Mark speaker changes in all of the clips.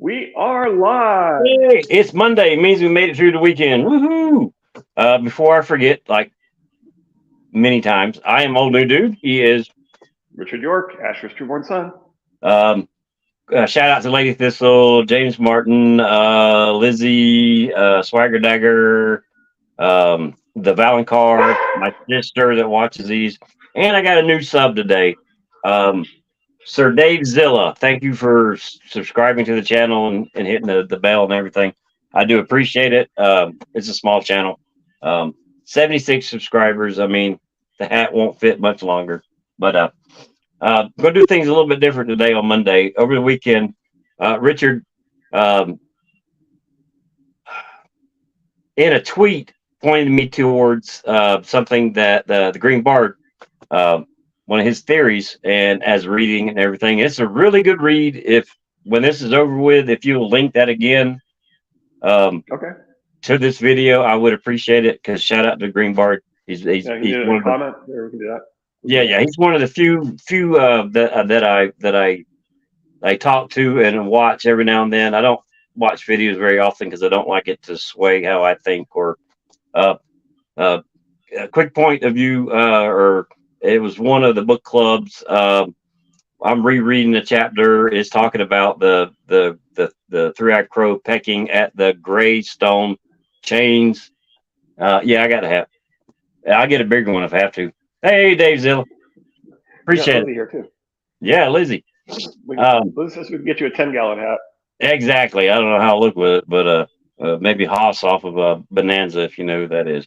Speaker 1: We are live.
Speaker 2: Hey, it's Monday. It means we made it through the weekend. Woohoo! Before I forget, like many times, I am old new dude. He is.
Speaker 1: Richard York, Asher's trueborn son.
Speaker 2: Um, Shout out to Lady Thistle, James Martin, Lizzie, Swagger Dagger, the Valencar, my sister that watches these, and I got a new sub today. Sir Dave Zilla, thank you for subscribing to the channel and hitting the bell and everything. I do appreciate it. It's a small channel. 76 subscribers. I mean, the hat won't fit much longer. But I'm going to do things a little bit different today on Monday. Over the weekend, Richard, um, in a tweet, pointed me towards something that the Green Bard, one of his theories, and as reading and everything, it's a really good read. If when this is over with, if you'll link that again
Speaker 1: Okay.
Speaker 2: to this video, I would appreciate it. Because shout out to Green Bard. He's
Speaker 1: Yeah,
Speaker 2: he's
Speaker 1: you
Speaker 2: one of the,
Speaker 1: comment there. We can do that.
Speaker 2: yeah, he's one of the few that I talk to and watch every now and then. I don't watch videos very often because I don't like it to sway how I think. Or uh, a quick point of view, or it was one of the book clubs. I'm rereading the chapter. Is talking about the three-eyed crow pecking at the gray stone chains. Yeah, I got to have. I'll get a bigger one if I have to. Hey, Dave Zilla, appreciate
Speaker 1: Lizzie
Speaker 2: it.
Speaker 1: here too.
Speaker 2: Yeah, Lizzie.
Speaker 1: Liz says we can get you a 10-gallon hat.
Speaker 2: Exactly. I don't know how I look with it, but maybe Haas off of Bonanza, if you know who that is.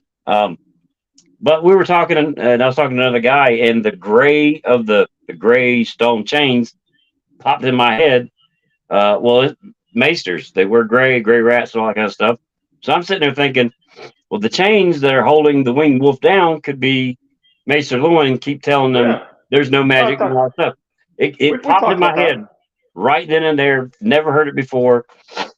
Speaker 2: But we were talking, and I was talking to another guy, and the gray of the gray stone chains popped in my head. Maesters, they wear gray rats, and all that kind of stuff. So I'm sitting there thinking, well, the chains that are holding the winged wolf down could be Maester Lewin. Keep telling them there's no magic and all that stuff. It popped in my head right then and there. Never heard it before.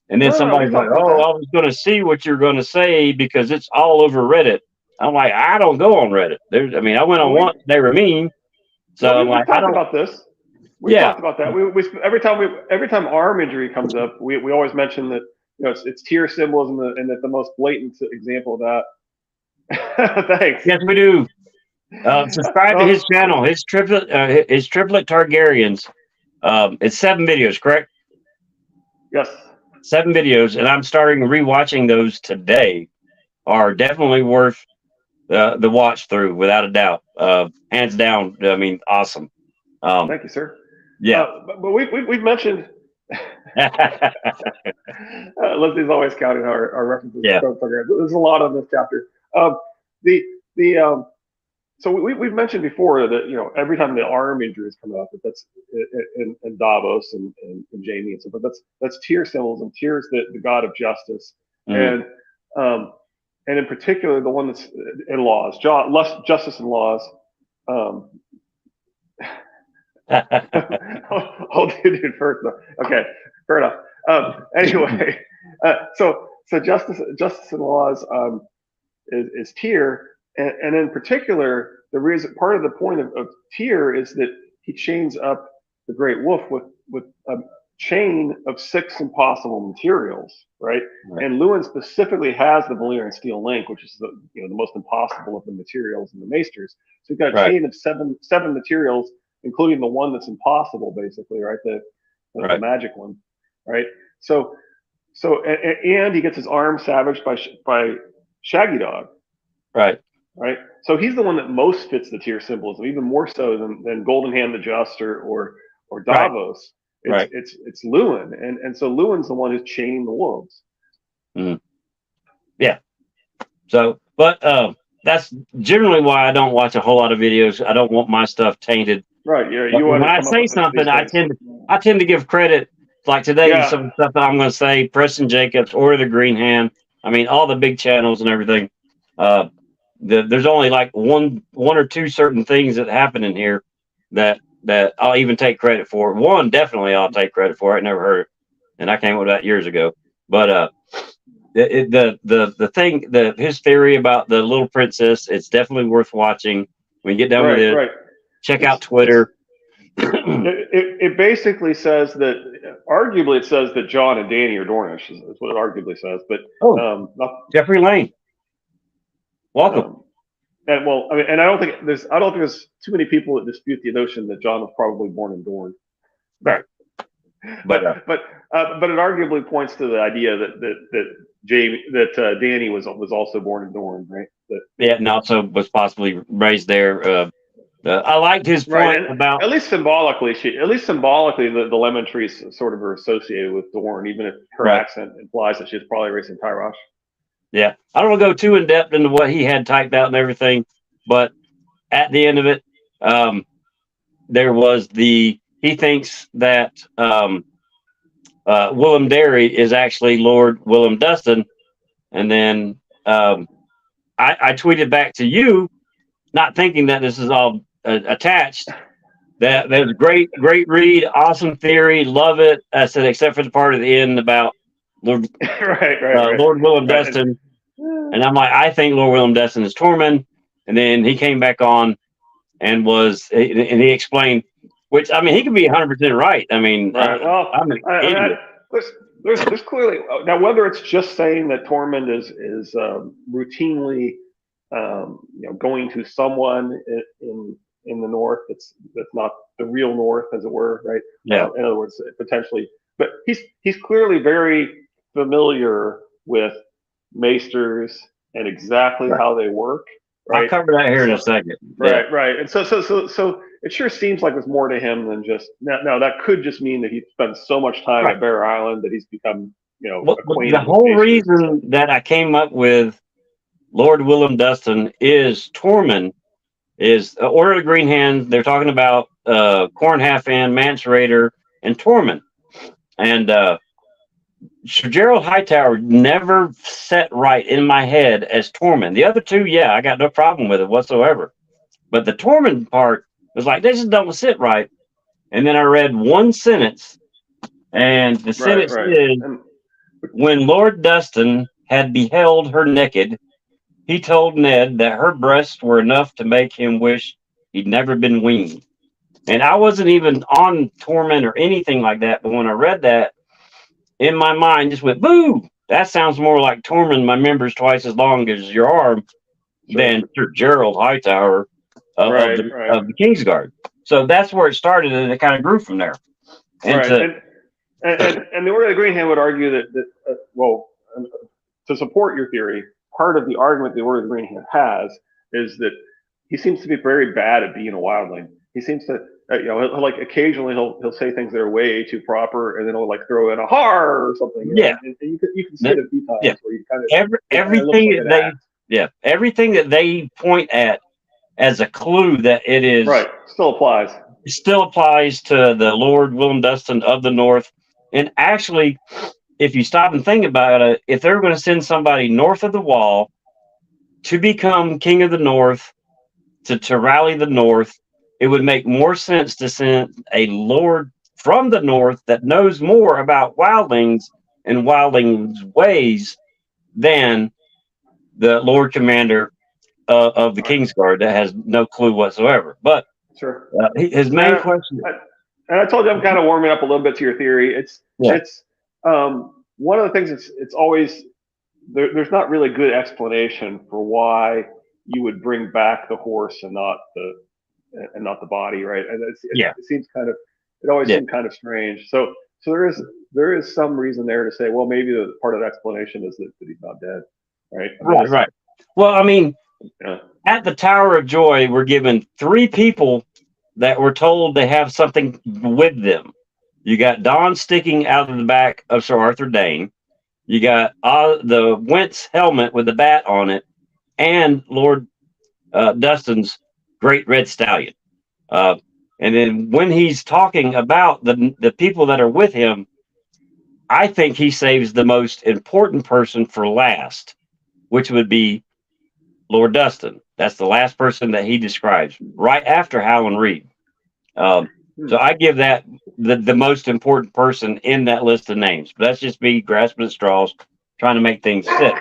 Speaker 2: And then somebody's like, "Oh, I was going to see what you're going to say because it's all over Reddit." I'm like, I don't go on Reddit. I went on once. They were mean. So I'm like, I don't.
Speaker 1: About this. We talked about that. We every time arm injury comes up, we always mention that it's tier symbolism and that the most blatant example of that. Thanks.
Speaker 2: Yes, we do. Subscribe to his channel. His triplet Targaryens. It's 7 videos, correct?
Speaker 1: Yes.
Speaker 2: 7 videos, and I'm starting rewatching those today. Are definitely worth the watch through, without a doubt. Hands down. I mean, awesome.
Speaker 1: Thank you, sir.
Speaker 2: Yeah.
Speaker 1: But we've mentioned. Leslie's always counting our references.
Speaker 2: Yeah.
Speaker 1: There's a lot on this chapter. So we've mentioned before that every time the arm injuries come up, that's in Davos and Jamie and stuff. But that's Tyr symbols, and Tyr's the god of justice, and in particular the one that's in laws, justice and laws. Hold dude first. Okay, fair enough. Anyway, so justice and laws is Tyr, and in particular, the reason part of the point of Tyr is that he chains up the great wolf with a chain of 6 impossible materials, right? And Lewin specifically has the Valyrian steel link, which is the most impossible of the materials in the Maesters. So you've got a chain of seven materials, including the one that's impossible, basically, right? The magic one, right? So and he gets his arm savaged by Shaggy Dog,
Speaker 2: right?
Speaker 1: So he's the one that most fits the Tyr symbolism, even more so than Golden Hand the Just or Davos. It's Lewin, and so Lewin's the one who's chaining the wolves.
Speaker 2: Yeah. So, but that's generally why I don't watch a whole lot of videos. I don't want my stuff tainted.
Speaker 1: Right. Yeah.
Speaker 2: When I say something, I tend to give credit. Like today, some stuff that I'm going to say, Preston Jacobs or the Green Hand. I mean, all the big channels and everything. There's only like one or two certain things that happen in here that I'll even take credit for. One, definitely I'll take credit for. I never heard it, and I came with that years ago. But the thing, his theory about the little princess, it's definitely worth watching. When you get done with it, check out Twitter.
Speaker 1: It basically says that, arguably, it says that John and Danny are Dornish. Is what it arguably says. But
Speaker 2: Oh,
Speaker 1: not,
Speaker 2: Jeffrey Lane, welcome.
Speaker 1: and well, I mean, and I don't think there's too many people that dispute the notion that John was probably born in Dorne.
Speaker 2: Right.
Speaker 1: But it arguably points to the idea that Danny was also born in Dorne, right?
Speaker 2: Yeah, and also was possibly raised there. I liked his point about
Speaker 1: at least symbolically, the lemon trees sort of are associated with Dorne, even if her accent implies that she's probably raised in Tyrosh.
Speaker 2: Yeah, I don't want to go too in depth into what he had typed out and everything, but at the end of it, there was he thinks that Willem Derry is actually Lord Willem Dustin, and then I tweeted back to you, not thinking that this is all attached. That there's a great read, awesome theory, love it. I said, except for the part at the end about Lord Lord Willem Dustin, and I'm like, I think Lord Willem Dustin is Tormund, and then he came back on and he explained, which I mean, he could be 100% right. I mean, I'm an idiot.
Speaker 1: There's clearly now whether it's just saying that Tormund is routinely going to someone in the north that's not the real north, as it were, right?
Speaker 2: Yeah.
Speaker 1: In other words, potentially, but he's clearly very familiar with maesters and exactly how they work. Right?
Speaker 2: I'll cover that here in a second.
Speaker 1: Right. And so it sure seems like there's more to him than just now. That could just mean that he spent so much time at Bear Island that he's become, acquainted.
Speaker 2: The whole reason that I came up with Lord Willem Dustin is Tormund is Order of the Green Hand. They're talking about Corn Halfhand, Mance Rayder, and Tormund. And Sir Gerald Hightower never set right in my head as Tormund. The other two, I got no problem with it whatsoever. But the Tormund part was like, this just don't sit right. And then I read one sentence, and the sentence is, when Lord Dustin had beheld her naked, he told Ned that her breasts were enough to make him wish he'd never been weaned. And I wasn't even on Tormund or anything like that, but when I read that, in my mind just went, boo! That sounds more like Tormund, my member's twice as long as your arm, than Sir Gerald Hightower of the Kingsguard. So that's where it started, and it kind of grew from there. And
Speaker 1: the Order of the Green Hand would argue that to support your theory, part of the argument the Order of the Green Hand has is that he seems to be very bad at being a wildling. He seems to, like occasionally he'll say things that are way too proper, and then he'll like throw in a har or something. And you can see it a few times where you kind of
Speaker 2: everything that they point at as a clue that it is
Speaker 1: still applies.
Speaker 2: It still applies to the Lord Willem Dustin of the North. And actually, if you stop and think about it, if they're going to send somebody north of the Wall to become King of the North, to rally the North, it would make more sense to send a Lord from the North that knows more about wildlings and wildlings' ways than the Lord Commander of the Kingsguard that has no clue whatsoever. But his main question,
Speaker 1: and I told you I'm kind of warming up a little bit to your theory. It's one of the things. It's always there's not really good explanation for why you would bring back the horse and not the body, right? And it seems it always seemed kind of strange. So there is some reason there to say, well, maybe the part of the explanation is that he's not dead, right?
Speaker 2: Right. Well, I mean, at the Tower of Joy, we're given 3 people that were told they have something with them. You got Don sticking out of the back of Sir Arthur Dane. You got the Wentz helmet with the bat on it, and Lord Dustin's Great Red Stallion. And then when he's talking about the people that are with him, I think he saves the most important person for last, which would be Lord Dustin. That's the last person that he describes, right after Howland Reed. So I give that the most important person in that list of names. But that's just me grasping at straws, trying to make things fit.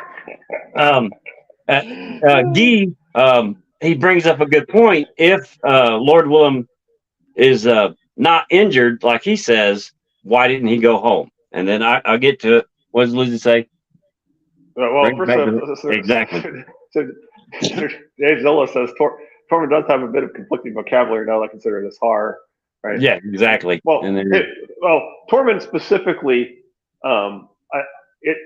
Speaker 2: Guy, he brings up a good point. If Lord Willem is not injured, like he says, why didn't he go home? And then I'll get to it. What does Lizzie say?
Speaker 1: Well,
Speaker 2: Bring it
Speaker 1: first
Speaker 2: back
Speaker 1: off,
Speaker 2: to exactly.
Speaker 1: so Dave Zilla says Tormund does have a bit of conflicting vocabulary now. I consider this horror, right?
Speaker 2: Yeah, exactly.
Speaker 1: Well,
Speaker 2: And then
Speaker 1: Tormund specifically, um, I, it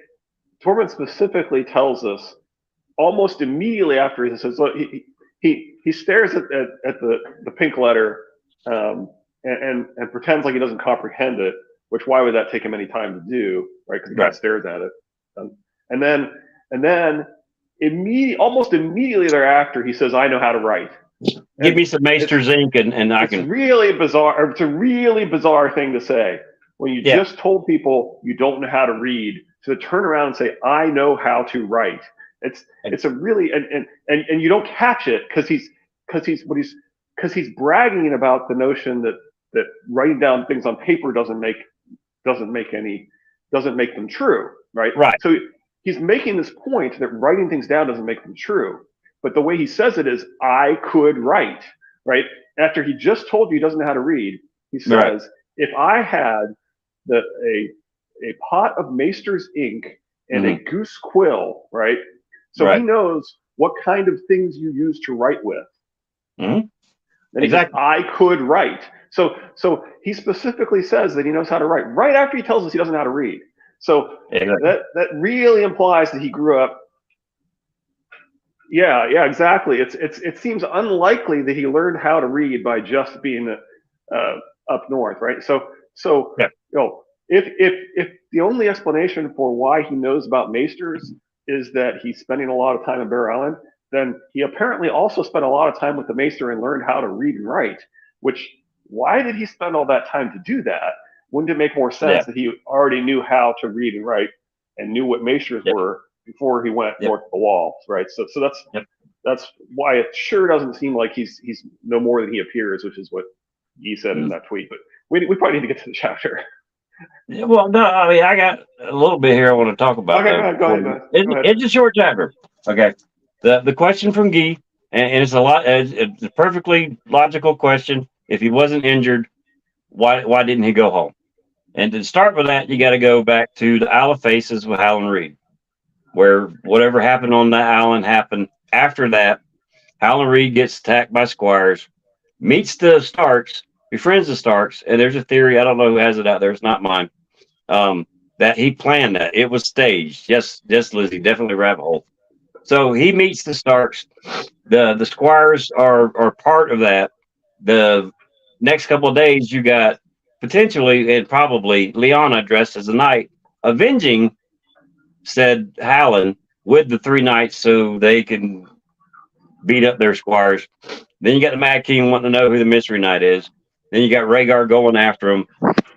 Speaker 1: Tormund specifically tells us almost immediately after he says, look, he stares at the pink letter, and pretends like he doesn't comprehend it. Which why would that take him any time to do, right? Because he kind of stares at it, and then almost immediately thereafter, he says, "I know how to write."
Speaker 2: Give me some Maester's ink, and I can.
Speaker 1: It's really bizarre. It's a really bizarre thing to say when you just told people you don't know how to read. To turn around and say, "I know how to write." It's a really and you don't catch it because he's bragging about the notion that writing down things on paper doesn't make them true, right?
Speaker 2: Right.
Speaker 1: So he's making this point that writing things down doesn't make them true. But the way he says it is, I could write, right? After he just told you he doesn't know how to read, he says, if I had a pot of Maester's ink and a goose quill, right? So he knows what kind of things you use to write with. And he says, I could write. So he specifically says that he knows how to write right after he tells us he doesn't know how to read. So that really implies that he grew up. Yeah, exactly. It seems unlikely that he learned how to read by just being up north, right? So if the only explanation for why he knows about Maesters is that he's spending a lot of time in Bear Island, then he apparently also spent a lot of time with the Maester and learned how to read and write. Which, why did he spend all that time to do that? Wouldn't it make more sense that he already knew how to read and write and knew what Maesters were before he went north of the walls, right? So that's why it sure doesn't seem like he's no more than he appears, which is what he said in that tweet. But we probably need to get to the chapter.
Speaker 2: Yeah, well, no, I mean, I got a little bit here I want to talk about.
Speaker 1: Okay, go ahead.
Speaker 2: It's a short chapter. Okay. The question from Guy, and it's it's a perfectly logical question. If he wasn't injured, why didn't he go home? And to start with that, you got to go back to the Isle of Faces with Howland Reed, where whatever happened on that island happened. After that, Howland Reed gets attacked by squires, meets the Starks, befriends the Starks, and there's a theory, I don't know who has it out there, it's not mine, that he planned that. It was staged. Yes, Lizzie, definitely rabbit hole. So he meets the Starks. The squires are part of that. The next couple of days, you got potentially and probably Lyanna dressed as a knight, avenging said Howland with the 3 knights so they can beat up their squires. Then you got the Mad King wanting to know who the mystery knight is. Then you got Rhaegar going after him,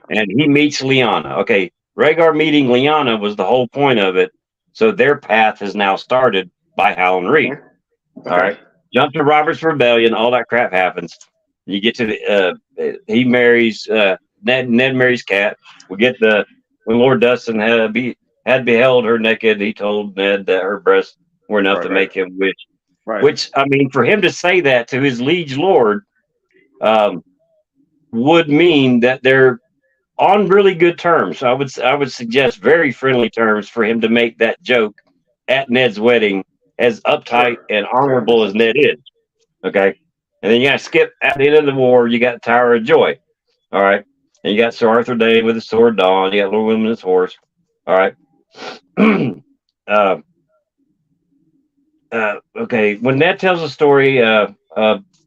Speaker 2: and he meets Lyanna. Okay, Rhaegar meeting Lyanna was the whole point of it. So their path has now started by Howland Reed. Okay. All right, jump to Robert's Rebellion. All that crap happens. You get to the he marries Ned marries Cat. We get when Lord Dustin had beheld her naked, he told Ned that her breasts were enough to make him witch. Right. Which, I mean, for him to say that to his liege lord would mean that they're on really good terms. I would suggest very friendly terms for him to make that joke at Ned's wedding, as uptight and honorable as Ned is. Okay. And then you got to skip at the end of the war, you got Tower of Joy. All right. And you got Sir Arthur Dayne with the sword drawn. You got Lord William's horse. All right. Okay. When Ned tells a story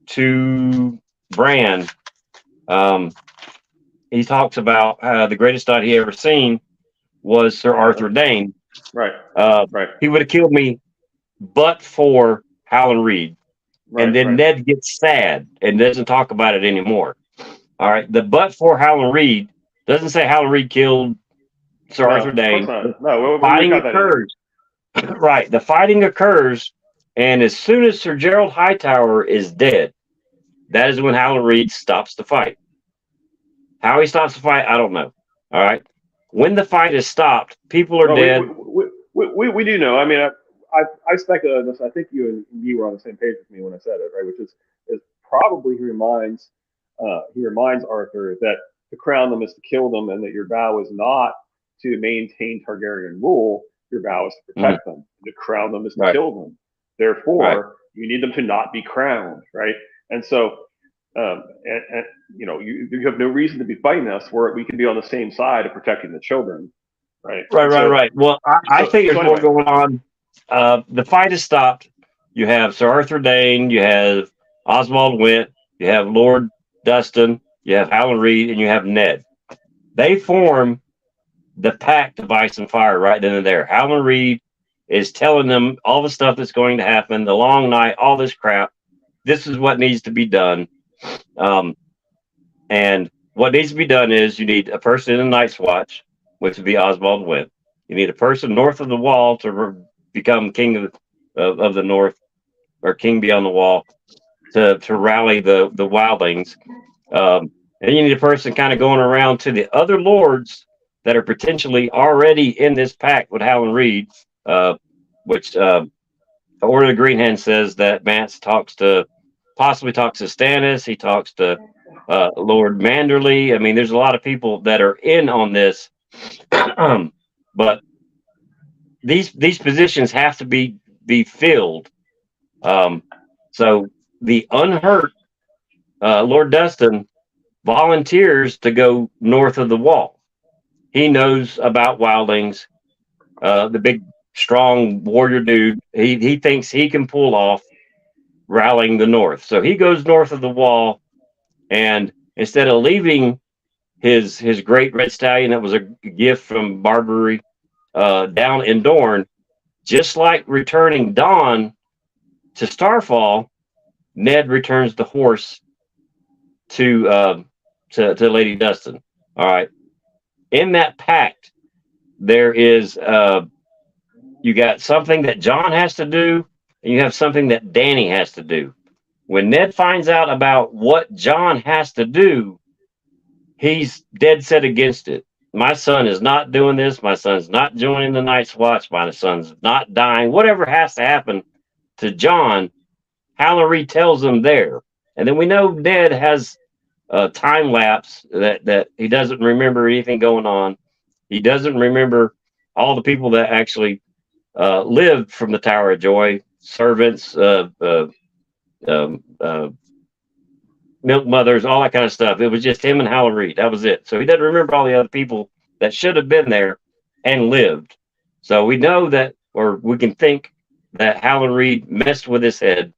Speaker 2: to Bran, he talks about the greatest knight he ever seen was Sir Arthur Dayne.
Speaker 1: Right.
Speaker 2: He would have killed me, but for Howland Reed. And then Ned gets sad and doesn't talk about it anymore. All right. The but for Howland Reed doesn't say Howland Reed killed Sir Arthur Dayne.
Speaker 1: No,
Speaker 2: fighting occurs. Right. The fighting occurs. And as soon as Sir Gerald Hightower is dead, that is when Howland Reed stops the fight. How he stops the fight, I don't know. All right. When the fight is stopped, people are dead.
Speaker 1: We do know. I mean, I speculated this. I think you were on the same page with me when I said it, right? Which is probably he reminds he reminds Arthur that to crown them is to kill them, and that your vow is not to maintain Targaryen rule. Your vow is to protect them. To crown them is to kill them. Therefore, you need them to not be crowned, right? And so, and you know, you have no reason to be fighting us, where we can be on the same side of protecting the children, right?
Speaker 2: Right. Well, I think there's more going on. The fight is stopped. You have Sir Arthur Dayne, you have Oswald Went, you have Lord Dustin, you have Howland Reed, and you have Ned. They form the pact of ice and fire right then and there. Howland Reed is telling them all the stuff that's going to happen, the long night, all this crap. This is what needs to be done. And what needs to be done is you need a person in the Night's Watch, which would be Oswald Went. You need a person north of the wall to become king of the north, or king beyond the wall, to rally the wildlings. And you need a person kind of going around to the other lords that are potentially already in this pact with Howland Reed, which the Order of the Green Hand says that Mance possibly talks to Stannis. He talks to Lord Manderley. I mean, there's a lot of people that are in on this, but these positions have to be filled. So the unhurt Lord Dustin volunteers to go north of the wall. He knows about wildlings, the big, strong warrior dude. He thinks he can pull off rallying the north. So he goes north of the wall, and instead of leaving his great red stallion that was a gift from Barbary down in Dorne, just like returning Dawn to Starfall, Ned returns the horse to Lady Dustin. All right. In that pact, there is you got something that John has to do, and you have something that Dany has to do. When Ned finds out about what John has to do, he's dead set against it. My son is not doing this. My son's not joining the Night's Watch. My son's not dying. Whatever has to happen to John, Howland Reed tells him there. And then we know Ned has a time lapse that he doesn't remember anything going on. He doesn't remember all the people that actually lived from the Tower of Joy, servants, milk mothers, all that kind of stuff. It was just him and Howland Reed. That was it. So he doesn't remember all the other people that should have been there and lived. So we know that, or we can think that Howland Reed messed with his head.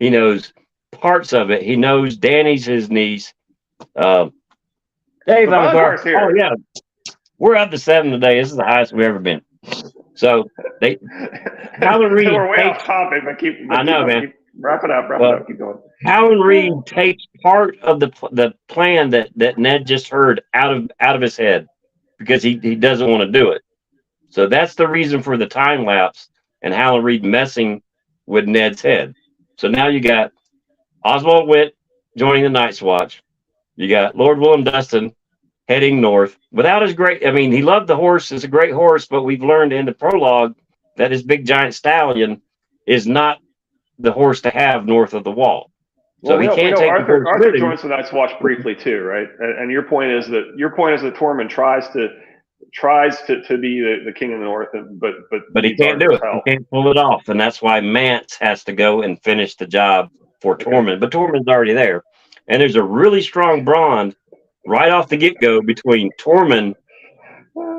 Speaker 2: He knows parts of it. He knows Dany's his niece. Dave, oh yeah, we're up to 7 today. This is the highest we've ever been. So Howland Reed.
Speaker 1: We're way off topic, but
Speaker 2: I know, man.
Speaker 1: Wrap it up. Keep going.
Speaker 2: Howland Reed takes part of the plan that Ned just heard out of his head because he doesn't want to do it. So that's the reason for the time lapse and Howland Reed messing with Ned's head. So now you got Oswald Went joining the Night's Watch. You got Lord William Dustin heading north without his great. I mean, he loved the horse. It's a great horse, but we've learned in the prologue that his big giant stallion is not the horse to have north of the wall. So he can't take
Speaker 1: Arthur joins the Night's Watch briefly too, right? And your point is that Tormund tries to be the king of the north, but
Speaker 2: he can't do it. He can't pull it off, and that's why Mance has to go and finish the job for Tormund. But Tormund's already there, and there's a really strong bond right off the get-go between Tormund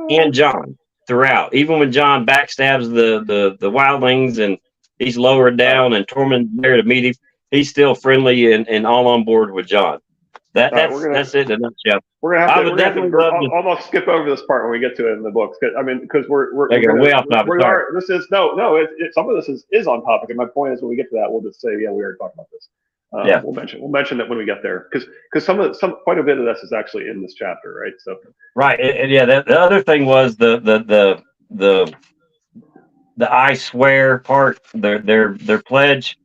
Speaker 2: and Jon throughout. Even when Jon backstabs the wildlings and he's lowered down and Tormund's there to meet him, he's still friendly and all on board with Jon. That's it in a nutshell.
Speaker 1: We're gonna have to almost skip over this part when we get to it in the books. Because we're
Speaker 2: way off topic.
Speaker 1: Some of this is on topic, and my point is when we get to that, we'll just say, yeah, we already talked about this. We'll mention that when we get there, because quite a bit of this is actually in this chapter, right? So
Speaker 2: right, and yeah, the other thing was the I swear part, their pledge.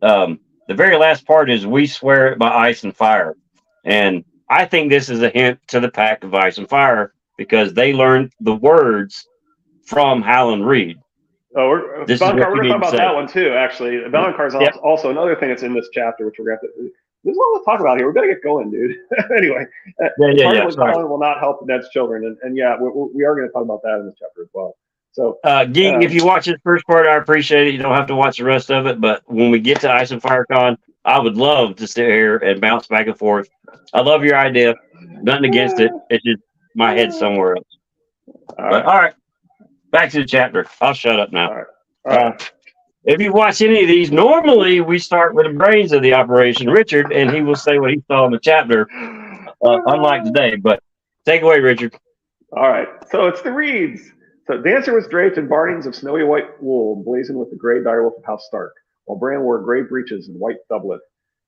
Speaker 2: The very last part is we swear it by ice and fire, and I think this is a hint to the Pact of Ice and Fire because they learned the words from Howland Reed.
Speaker 1: Oh, we're going to talk about that one too. Actually, Valonqar is also another thing that's in this chapter, which we're going to have to. there's a lot to talk about here. We got to get going, dude. Anyway, it's hard when
Speaker 2: Sorry.
Speaker 1: Colin will not help Ned's children, and yeah, we are going to talk about that in this chapter as well. So,
Speaker 2: Geek, if you watch this first part, I appreciate it. You don't have to watch the rest of it. But when we get to Ice and Fire Con, I would love to sit here and bounce back and forth. I love your idea. Nothing against it. It's just my head's somewhere else. All right. Back to the chapter. I'll shut up now.
Speaker 1: All right.
Speaker 2: If you watch any of these, normally we start with the brains of the operation, Richard, and he will say what he saw in the chapter, unlike today. But take away, Richard.
Speaker 1: All right. So it's the Reeds. So Dancer was draped in bardings of snowy white wool, blazoned with the gray direwolf of House Stark, while Bran wore gray breeches and white doublet,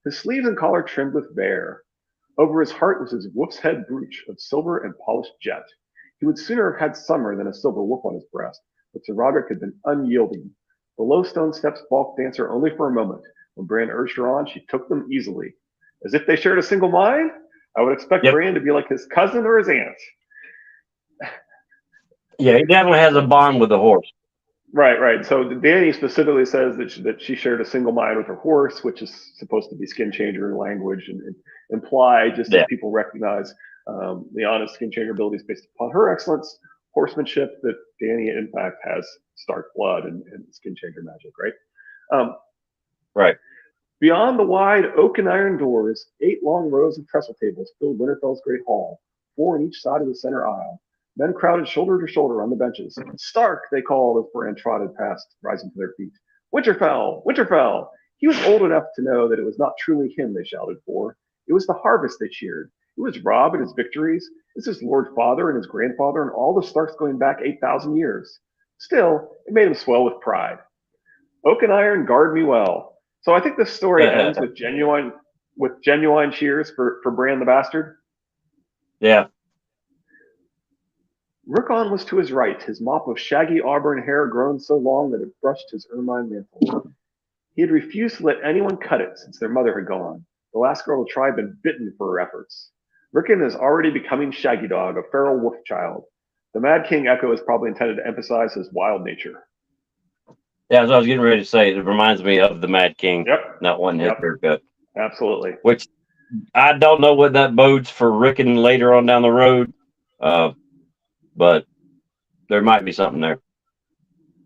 Speaker 1: his sleeves and collar trimmed with vair. Over his heart was his wolf's head brooch of silver and polished jet. He would sooner have had summer than a silver wolf on his breast, but Sir Roderick had been unyielding. The low stone steps balked Dancer only for a moment. When Bran urged her on, she took them easily. As if they shared a single mind, I would expect Bran to be like his cousin or his aunt.
Speaker 2: Yeah, he definitely has a bond with the horse.
Speaker 1: Right. So Dany specifically says that she shared a single mind with her horse, which is supposed to be skin changer language and imply just that people recognize the honest skin changer abilities based upon her excellence, horsemanship, that Dany in fact has Stark blood and skin changer magic, right?
Speaker 2: Right.
Speaker 1: Beyond the wide oak and iron doors, 8 long rows of trestle tables filled Winterfell's great hall, 4 on each side of the center aisle. Men crowded shoulder to shoulder on the benches. Stark, they called as Bran trotted past, rising to their feet. Winterfell! Winterfell! He was old enough to know that it was not truly him they shouted for. It was the harvest they cheered. It was Robb and his victories. This is Lord Father and his grandfather and all the Starks going back 8,000 years. Still, it made him swell with pride. Oak and iron guard me well. So I think this story ends with genuine cheers for Bran the Bastard.
Speaker 2: Yeah.
Speaker 1: Rickon was to his right, his mop of shaggy auburn hair grown so long that it brushed his ermine mantle. He had refused to let anyone cut it since their mother had gone. The last girl of the tribe had been bitten for her efforts. Rickon is already becoming Shaggy Dog, a feral wolf child. The Mad King Echo is probably intended to emphasize his wild nature.
Speaker 2: Yeah, as I was getting ready to say, it reminds me of the Mad King.
Speaker 1: Yep.
Speaker 2: Not one his haircut.
Speaker 1: Absolutely.
Speaker 2: Which I don't know what that bodes for Rickon later on down the road. But there might be something there.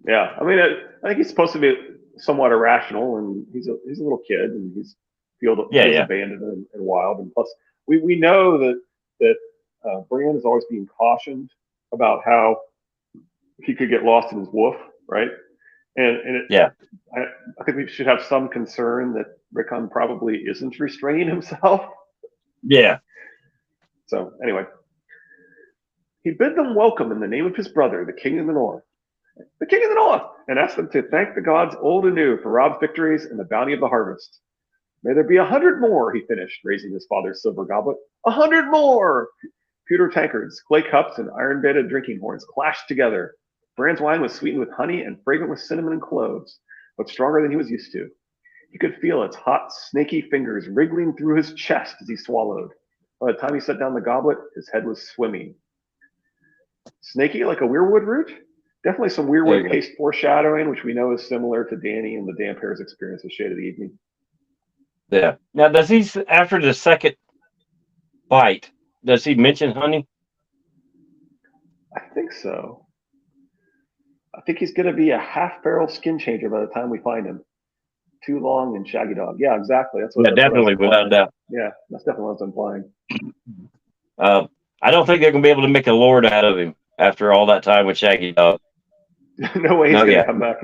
Speaker 1: Yeah, I mean, I think he's supposed to be somewhat irrational, and he's a little kid, and he's feels abandoned and wild. And plus, we know that Bran is always being cautioned about how he could get lost in his wolf, right? I think we should have some concern that Rickon probably isn't restraining himself.
Speaker 2: Yeah.
Speaker 1: So anyway. He bid them welcome in the name of his brother, the King of the North. The King of the North! And asked them to thank the gods old and new for Robb's victories and the bounty of the harvest. May there be 100 more, he finished, raising his father's silver goblet. 100 more! Pewter tankards, clay cups, and iron-bedded drinking horns clashed together. Bran's wine was sweetened with honey and fragrant with cinnamon and cloves, but stronger than he was used to. He could feel its hot, snaky fingers wriggling through his chest as he swallowed. By the time he set down the goblet, his head was swimming. Snaky like a weirwood root? Definitely some weirwood paste foreshadowing, which we know is similar to Dany and the Damp Hair's experience with Shade of the Evening.
Speaker 2: Yeah. Now, does he, after the second bite, does he mention honey?
Speaker 1: I think so. I think he's going to be a half-feral skin changer by the time we find him. Too long and Shaggy Dog. Yeah, exactly. That's what.
Speaker 2: Yeah, definitely, without a doubt.
Speaker 1: Yeah, that's definitely what it's implying.
Speaker 2: I don't think they're going to be able to make a lord out of him after all that time with Shaggy Dog.
Speaker 1: No way he's going to come back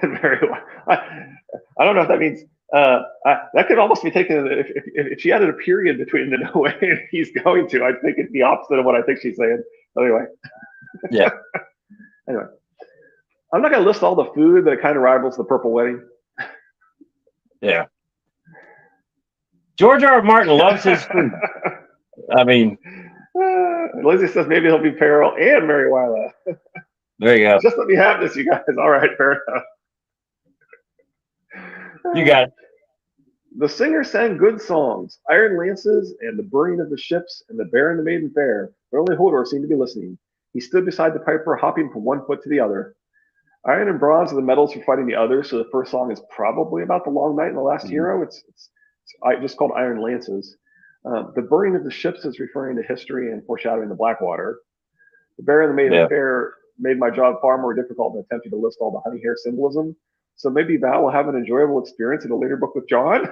Speaker 1: very well. I don't know if that means that could almost be taken if she added a period between the no way he's going to. I think it's the opposite of what I think she's saying. Anyway.
Speaker 2: Yeah.
Speaker 1: Anyway, I'm not going to list all the food, but it kind of rivals the Purple Wedding.
Speaker 2: Yeah. George R. R. Martin loves his food. I mean,
Speaker 1: Lizzie says maybe he'll be Peril and Mary Wyla.
Speaker 2: There you go.
Speaker 1: Just let me have this, you guys. All right, fair enough.
Speaker 2: You got it.
Speaker 1: The singer sang good songs, Iron Lances and the burning of the ships and the Bear and the Maiden Fair, but only Hodor seemed to be listening. He stood beside the piper, hopping from one foot to the other. Iron and bronze are the metals for fighting the others, so the first song is probably about the long night and the last hero. It's just called Iron Lances. The burning of the ships is referring to history and foreshadowing the Blackwater. The bear in the maiden
Speaker 2: Yeah.
Speaker 1: fair made my job far more difficult than attempting to list all the honey hair symbolism. So maybe Val will have an enjoyable experience in a later book with John.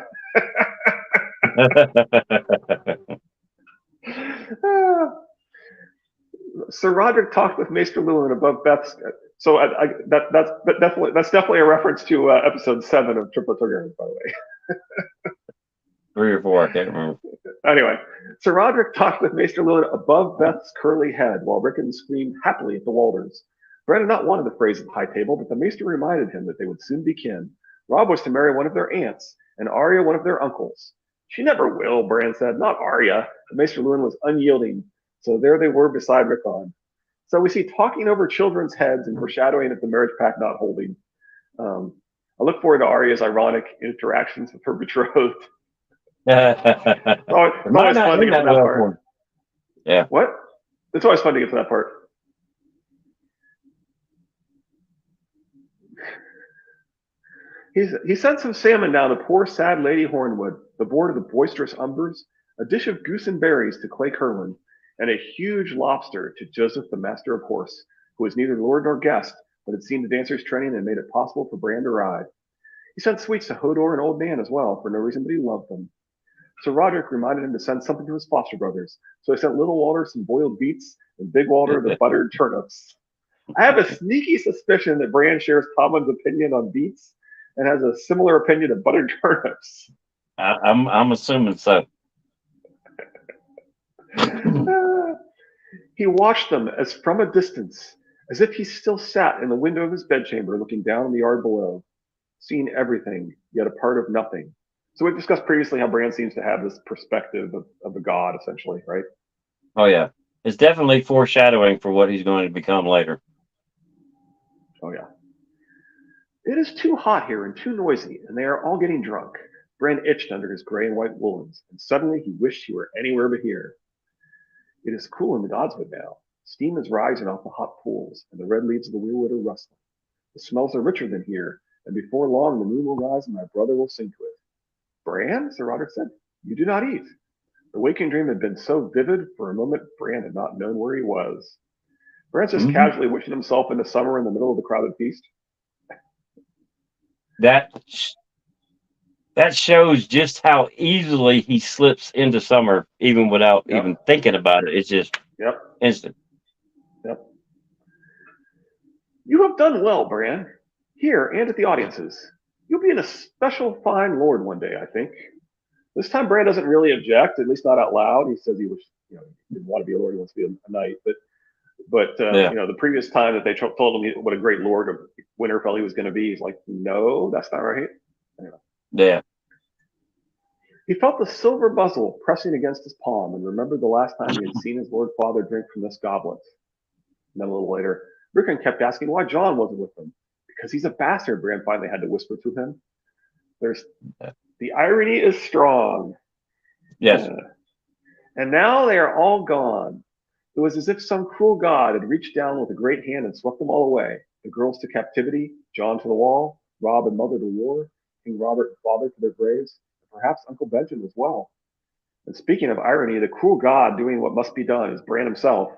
Speaker 1: Sir Roderick talked with Maester Llewellyn above Beth's. So that's definitely a reference to episode 7 of Triplet Targaryen, by the way.
Speaker 2: 3 or 4, I can't remember.
Speaker 1: Anyway, Sir Roderick talked with Maester Llewellyn above Beth's curly head while Rickon screamed happily at the Walders. Bran had not wanted the phrase at the high table, but the Maester reminded him that they would soon be kin. Robb was to marry one of their aunts, and Arya one of their uncles. She never will, Bran said. Not Arya. But Maester Llewellyn was unyielding, so there they were beside Rickon. So we see talking over children's heads and foreshadowing of the marriage pact not holding. I look forward to Arya's ironic interactions with her betrothed. It's always fun to get to that part.
Speaker 2: Yeah.
Speaker 1: What? It's always fun to get to that part. He sent some salmon down to poor sad Lady Hornwood, the board of the boisterous Umbers, a dish of goose and berries to Clay Curlin, and a huge lobster to Joseph the Master of Horse, who was neither lord nor guest, but had seen the dancers' training and made it possible for Bran to ride. He sent sweets to Hodor and Old Nan as well, for no reason but he loved them. Sir Roderick reminded him to send something to his foster brothers, so he sent Little Walter some boiled beets and Big Walter the buttered turnips. I have a sneaky suspicion that Bran shares Tommen's opinion on beets and has a similar opinion of buttered turnips.
Speaker 2: I'm assuming so.
Speaker 1: He watched them as from a distance, as if he still sat in the window of his bedchamber looking down on the yard below, seeing everything, yet a part of nothing. So we've discussed previously how Bran seems to have this perspective of a god, essentially, right?
Speaker 2: Oh, yeah. It's definitely foreshadowing for what he's going to become later.
Speaker 1: Oh, yeah. It is too hot here and too noisy, and they are all getting drunk. Bran itched under his gray and white woolens, and suddenly he wished he were anywhere but here. It is cool in the Godswood now. Steam is rising off the hot pools, and the red leaves of the weirwood are rustling. The smells are richer than here, and before long the moon will rise and my brother will sing to it. Bran, Sir Roderick said, you do not eat. The waking dream had been so vivid, for a moment Bran had not known where he was. Bran's just casually wishing himself into summer in the middle of the crowded feast.
Speaker 2: That shows just how easily he slips into summer, even without even thinking about it. It's just instant.
Speaker 1: Yep. You have done well, Bran, here and at the audiences. You'll be in a special fine lord one day, I think. This time Bran doesn't really object, at least not out loud. He says he was, he didn't want to be a lord, he wants to be a knight. But the previous time that they told him what a great lord of Winterfell he was going to be, he's like, no, that's not right. Anyway.
Speaker 2: Yeah.
Speaker 1: He felt the silver muzzle pressing against his palm and remembered the last time he had seen his lord father drink from this goblet. And then a little later, Rickon kept asking why Jon wasn't with them. Because he's a bastard, Bran finally had to whisper to him. The irony is strong.
Speaker 2: Yes.
Speaker 1: And now they are all gone. It was as if some cruel god had reached down with a great hand and swept them all away. The girls to captivity, Jon to the wall, Robb and Mother to war, King Robert and father to their graves, and perhaps Uncle Benjamin as well. And speaking of irony, the cruel god doing what must be done is Bran himself.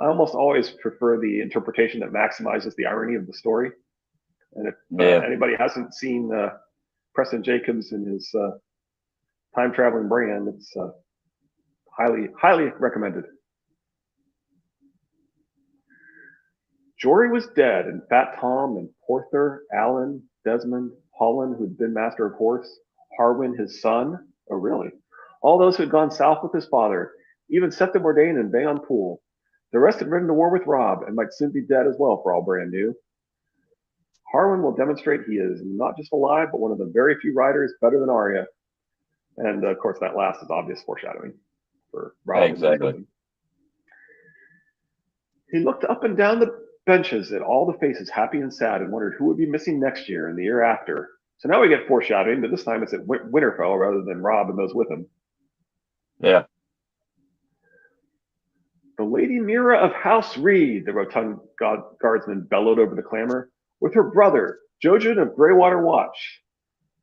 Speaker 1: I almost always prefer the interpretation that maximizes the irony of the story. And if anybody hasn't seen Preston Jacobs and his time-traveling Bran, it's highly, highly recommended. Jory was dead, and Fat Tom and Porther, Alan, Desmond, Holland, who had been Master of Horse, Harwin, his son. Oh, really? All those who had gone south with his father, even Septim Mordain and Bayon Poole. The rest had ridden to war with Robb and might soon be dead as well, for all Bran knew. Harwin will demonstrate he is not just alive, but one of the very few riders better than Arya. And, of course, that last is obvious foreshadowing for Robb.
Speaker 2: Exactly.
Speaker 1: He looked up and down the benches at all the faces happy and sad and wondered who would be missing next year and the year after. So now we get foreshadowing, but this time it's at Winterfell rather than Robb and those with him.
Speaker 2: Yeah.
Speaker 1: The Lady Mira of House Reed, the rotund guardsman bellowed over the clamor, with her brother, Jojen of Greywater Watch.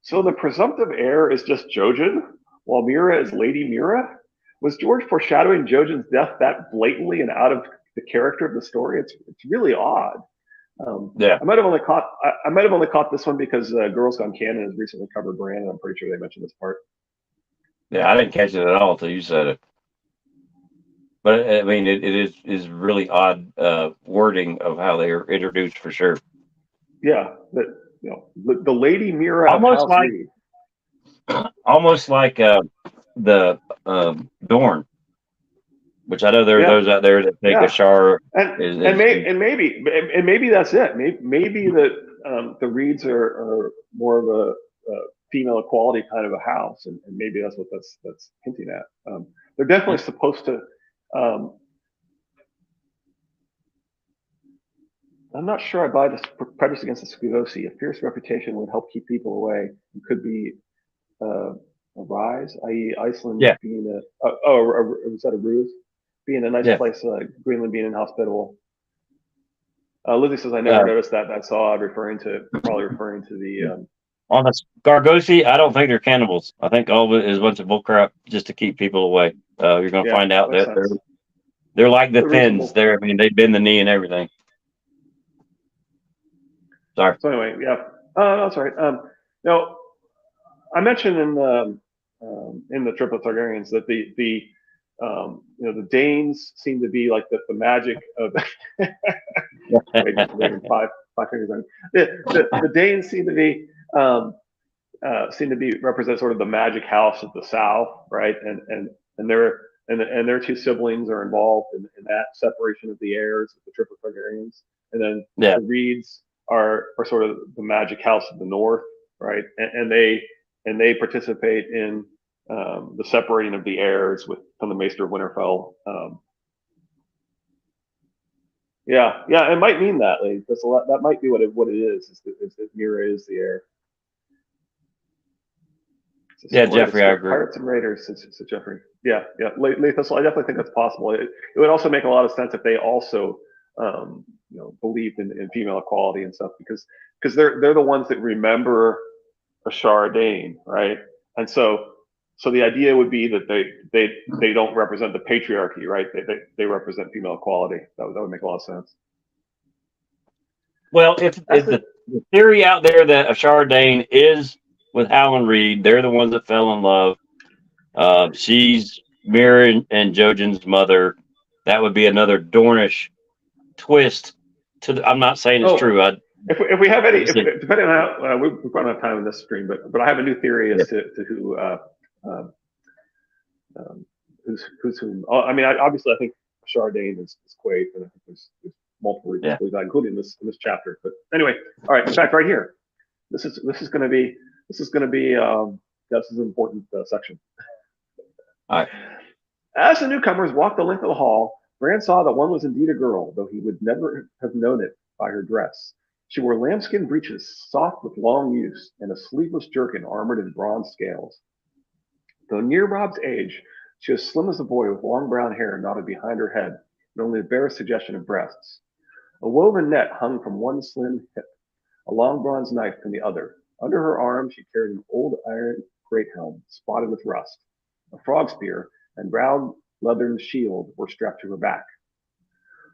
Speaker 1: So the presumptive heir is just Jojen, while Mira is Lady Mira. Was George foreshadowing Jojen's death that blatantly and out of the character of the story? It's really odd.
Speaker 2: Yeah,
Speaker 1: I might have only caught I might have only caught this one because Girls Gone Canon has recently covered Bran, and I'm pretty sure they mentioned this part.
Speaker 2: yeah, I didn't catch it at all until you said it. But I mean, it is really odd wording of how they are introduced for sure.
Speaker 1: Yeah, the Lady Mira of
Speaker 2: Almost
Speaker 1: House
Speaker 2: like
Speaker 1: Reed.
Speaker 2: almost like the Dorn, which I know there are
Speaker 1: Yeah,
Speaker 2: those out there that think
Speaker 1: yeah,
Speaker 2: Ashar
Speaker 1: and
Speaker 2: is,
Speaker 1: and,
Speaker 2: is,
Speaker 1: may,
Speaker 2: is
Speaker 1: and maybe and maybe that's it. Maybe that the Reeds are more of a female equality kind of a house, and maybe that's what that's hinting at. They're definitely supposed to. Um, I'm not sure I buy this prejudice against the Scudosi. A fierce reputation would help keep people away. It could be a rise, i.e., Iceland
Speaker 2: yeah,
Speaker 1: being was that a ruse? Being a nice
Speaker 2: yeah.
Speaker 1: place, Greenland being inhospitable. Lizzie says I never
Speaker 2: Uh,
Speaker 1: noticed that. I saw probably referring to the.
Speaker 2: on the Gargosi, I don't think they're cannibals. I think all of it is a bunch of bullcrap just to keep people away. You're going to
Speaker 1: Yeah,
Speaker 2: find out
Speaker 1: makes
Speaker 2: that they're
Speaker 1: sense.
Speaker 2: they're like the Finns.
Speaker 1: Reasonable.
Speaker 2: I mean, they bend the knee and everything. Sorry.
Speaker 1: So anyway, yeah, that's all right. Now I mentioned in the Triple Targaryens that the Danes seem to be like the magic of waving five fingers on the Danes um, seem to be represent sort of the magic house of the South, right? And their two siblings are involved in that separation of the heirs of the Triple Targaryens, and then
Speaker 2: Yeah.
Speaker 1: the Reeds are sort of the magic house of the North, right? And they participate in the separating of the heirs from the Maester of Winterfell. Yeah, it might mean that. Like, that might be what it is. Is that Mira is the heir. It's a
Speaker 2: Yeah,
Speaker 1: story to
Speaker 2: Jeffrey, I
Speaker 1: scare
Speaker 2: agree.
Speaker 1: pirates and raiders, said Jeffrey. Yeah. Lethal. I definitely think that's possible. It would also make a lot of sense if they also, believed in female equality and stuff because they're the ones that remember Ashara Dane, right? And so the idea would be that they don't represent the patriarchy, right? They represent female equality. That would make a lot of sense.
Speaker 2: Well, if
Speaker 1: That's
Speaker 2: the,
Speaker 1: it.
Speaker 2: the theory out there that Ashar Dane is with Howland Reed, they're the ones that fell in love. She's Mira and Jojen's mother. That would be another Dornish twist. I'm not saying it's
Speaker 1: Oh,
Speaker 2: true.
Speaker 1: if we have any,
Speaker 2: Like I said,
Speaker 1: depending on how we've run out of time in this stream, but I have a new theory
Speaker 2: yeah,
Speaker 1: as to who um, um, who's whom. I mean, obviously, I think Chardane is Quaid, and I think there's multiple reasons
Speaker 2: yeah.
Speaker 1: to believe that, including this chapter. But anyway, all right. In fact, right here, this is going to be this is an important section.
Speaker 2: All right.
Speaker 1: As the newcomers walked the length of the hall, Bran saw that one was indeed a girl, though he would never have known it by her dress. She wore lambskin breeches, soft with long use, and a sleeveless jerkin armored in bronze scales. Though near Rob's age, she was slim as a boy with long brown hair knotted behind her head, and only the barest suggestion of breasts. A woven net hung from one slim hip, a long bronze knife from the other. Under her arm she carried an old iron great helm, spotted with rust. A frog spear and round leathern shield were strapped to her back.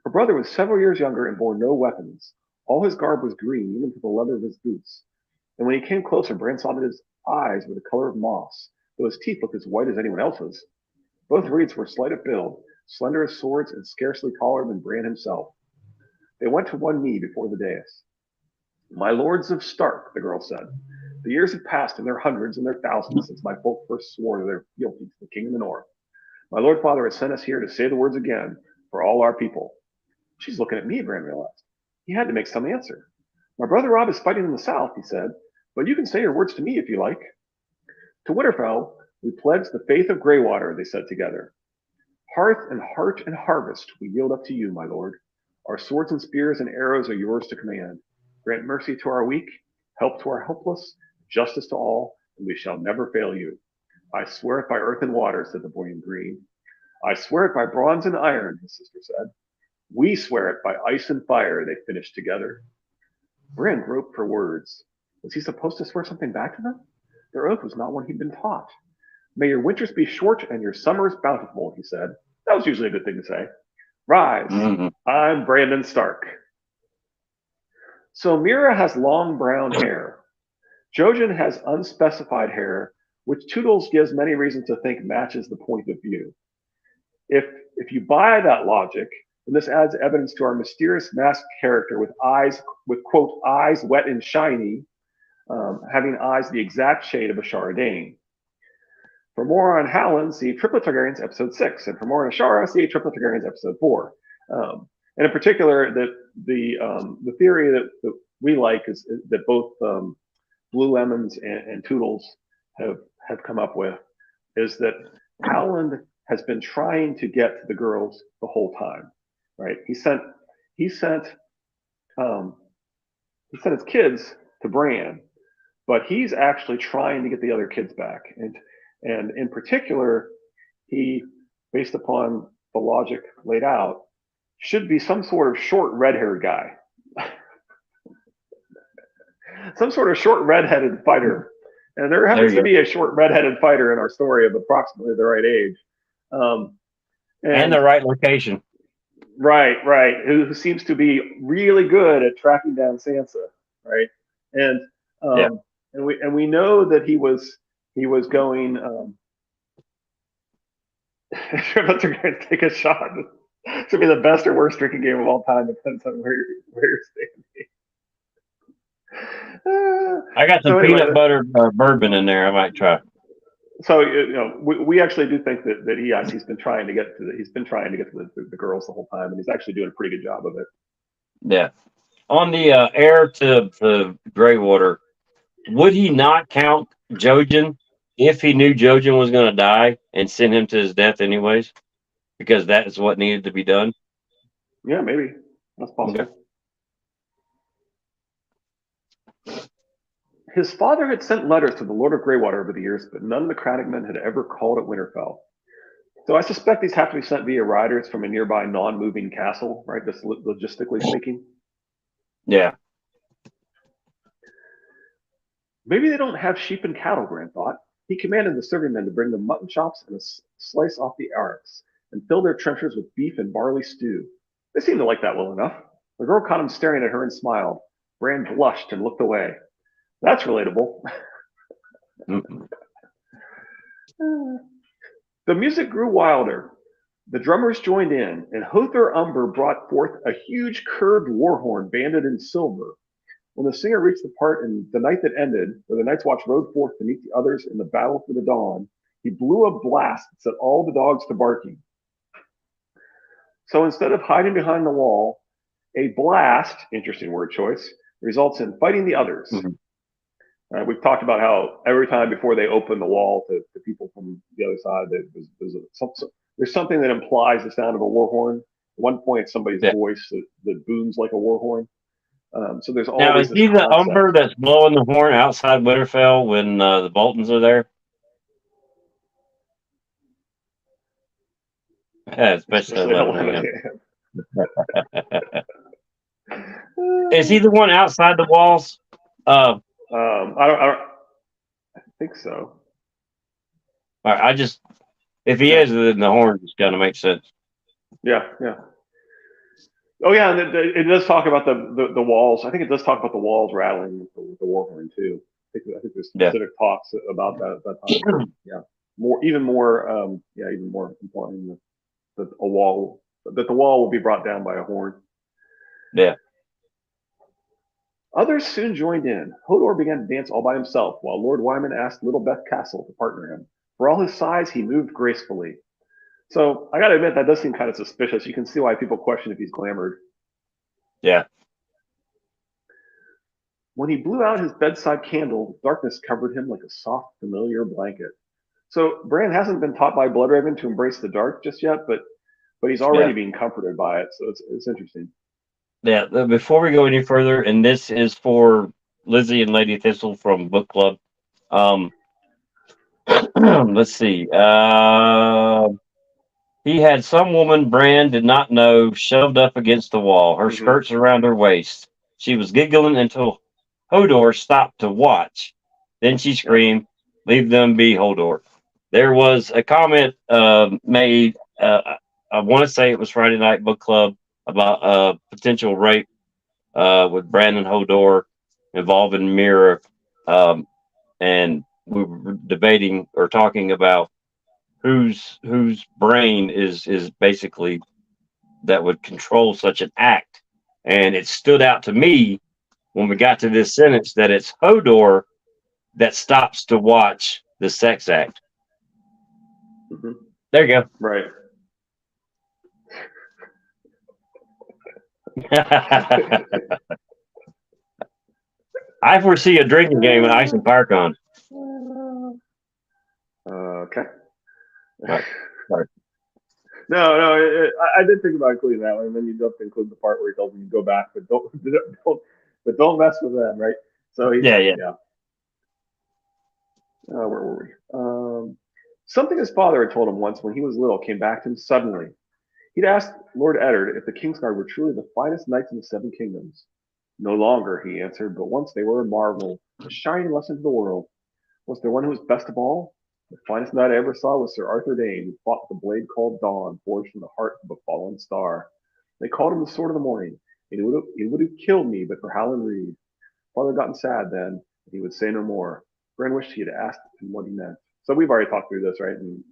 Speaker 1: Her brother was several years younger and bore no weapons. All his garb was green, even to the leather of his boots. And when he came closer, Bran saw that his eyes were the color of moss, though his teeth looked as white as anyone else's. Both Reeds were slight of build, slender as swords, and scarcely taller than Bran himself. They went to one knee before the dais. My lords of Stark, the girl said, the years have passed in their hundreds and their thousands since my folk first swore their fealty to the king of the north. My lord father has sent us here to say the words again for all our people. She's looking at me, Bran realized. He had to make some answer. My brother Rob is fighting in the south, he said, but you can say your words to me if you like. To Winterfell, we pledge the faith of Greywater, they said together. Hearth and heart and harvest we yield up to you, my lord. Our swords and spears and arrows are yours to command. Grant mercy to our weak, help to our helpless, justice to all, and we shall never fail you. I swear it by earth and water, said the boy in green. I swear it by bronze and iron, his sister said. We swear it by ice and fire, they finished together. Bran groped for words. Was he supposed to swear something back to them? Their oath was not one he'd been taught. May your winters be short and your summers bountiful, he said. That was usually a good thing to say. Rise,
Speaker 2: Mm-hmm.
Speaker 1: I'm Brandon Stark. So Mira has long brown hair. Jojen has unspecified hair, which Toodles gives many reasons to think matches the point of view. If you buy that logic, then this adds evidence to our mysterious masked character with eyes, with quote, eyes wet and shiny, having eyes the exact shade of Ashara Dane. For more on Howland, see Triplet Targaryens episode 6, and for more on Ashara, see Triplet Targaryens episode 4. And in particular, the theory that we like is that both Blue Lemons and Toodles have come up with is that Howland has been trying to get to the girls the whole time, right? He sent his kids to Bran, but he's actually trying to get the other kids back, and in particular, he, based upon the logic laid out, should be some sort of short red-haired guy, some sort of short red-headed fighter. And there happens to be a short red-headed fighter in our story of approximately the right age.
Speaker 2: And the right location.
Speaker 1: Right. Who seems to be really good at tracking down Sansa, right? And and we know that he was going to take a shot. It's gonna be the best or worst drinking game of all time, depends on where you're standing.
Speaker 2: I got some peanut butter bourbon in there. I might try.
Speaker 1: So we actually do think that he's been trying to get to the girls the whole time, and he's actually doing a pretty good job of it.
Speaker 2: Yeah. On the heir to Greywater, would he not count Jojen if he knew Jojen was going to die and send him to his death anyways? Because that is what needed to be done.
Speaker 1: Yeah, maybe that's possible. Okay. His father had sent letters to the Lord of Greywater over the years, but none of the Crannogmen had ever called at Winterfell. So I suspect these have to be sent via riders from a nearby non-moving castle, right? Just logistically speaking.
Speaker 2: Yeah.
Speaker 1: Maybe they don't have sheep and cattle, Bran thought. He commanded the serving men to bring them mutton chops and a slice off the arracks, and fill their trenchers with beef and barley stew. They seemed to like that well enough. The girl caught him staring at her and smiled. Bran blushed and looked away. That's relatable. The music grew wilder. The drummers joined in, and Hother Umber brought forth a huge curved war horn banded in silver. When the singer reached the part in The Night That Ended, where the Night's Watch rode forth to meet the others in the battle for the dawn, he blew a blast that set all the dogs to barking. So instead of hiding behind the wall, a blast, interesting word choice, results in fighting the others. Mm-hmm. We've talked about how every time before they open the wall to people from the other side, there's something that implies the sound of a war horn. At one point, somebody's voice that booms like a war horn. So there's always
Speaker 2: now, is he the Umber that's blowing the horn outside Winterfell when the Boltons are there? Yeah, especially 11 a.m. Is he the one outside the walls?
Speaker 1: I think so.
Speaker 2: All right, if he is, then the horn is going to make sense.
Speaker 1: Yeah. Oh yeah, and it does talk about the walls. I think it does talk about the walls rattling with the war horn too. I think there's specific talks about that at that time. Yeah, even more implying that the wall will be brought down by a horn.
Speaker 2: Yeah.
Speaker 1: Others soon joined in. Hodor began to dance all by himself, while Lord Wyman asked Little Beth Castle to partner him. For all his size, he moved gracefully. So I got to admit, that does seem kind of suspicious. You can see why people question if he's glamored.
Speaker 2: Yeah.
Speaker 1: When he blew out his bedside candle, darkness covered him like a soft, familiar blanket. So Bran hasn't been taught by Bloodraven to embrace the dark just yet, but he's already being comforted by it. So it's interesting.
Speaker 2: Yeah, before we go any further, and this is for Lizzie and Lady Thistle from Book Club. Let's see. He had some woman Bran did not know shoved up against the wall, her skirts around her waist. She was giggling until Hodor stopped to watch. Then she screamed, Leave them be, Hodor. There was a comment made. I want to say it was Friday Night Book Club about potential rape with Brandon Hodor involving Mira, and we were debating or talking about whose brain is basically that would control such an act. And it stood out to me when we got to this sentence that it's Hodor that stops to watch the sex act.
Speaker 1: Mm-hmm.
Speaker 2: There you go.
Speaker 1: Right.
Speaker 2: I foresee a drinking game at Ice and Fire Con.
Speaker 1: Okay.
Speaker 2: Right. Sorry.
Speaker 1: No, I did think about including that one, and then you have to include the part where he tells him to go back, but don't mess with them, right? So
Speaker 2: Yeah.
Speaker 1: Where were we? Something his father had told him once when he was little came back to him suddenly. He'd asked Lord Eddard if the Kingsguard were truly the finest knights in the Seven Kingdoms. No longer, he answered, but once they were a marvel, a shining lesson to the world. Was there one who was best of all? The finest knight I ever saw was Sir Arthur Dane, who fought with a blade called Dawn, forged from the heart of a fallen star. They called him the Sword of the Morning, and he would have killed me but for Howland Reed. Father had gotten sad then, and he would say no more. Bran wished he had asked him what he meant. So we've already talked through this, right? And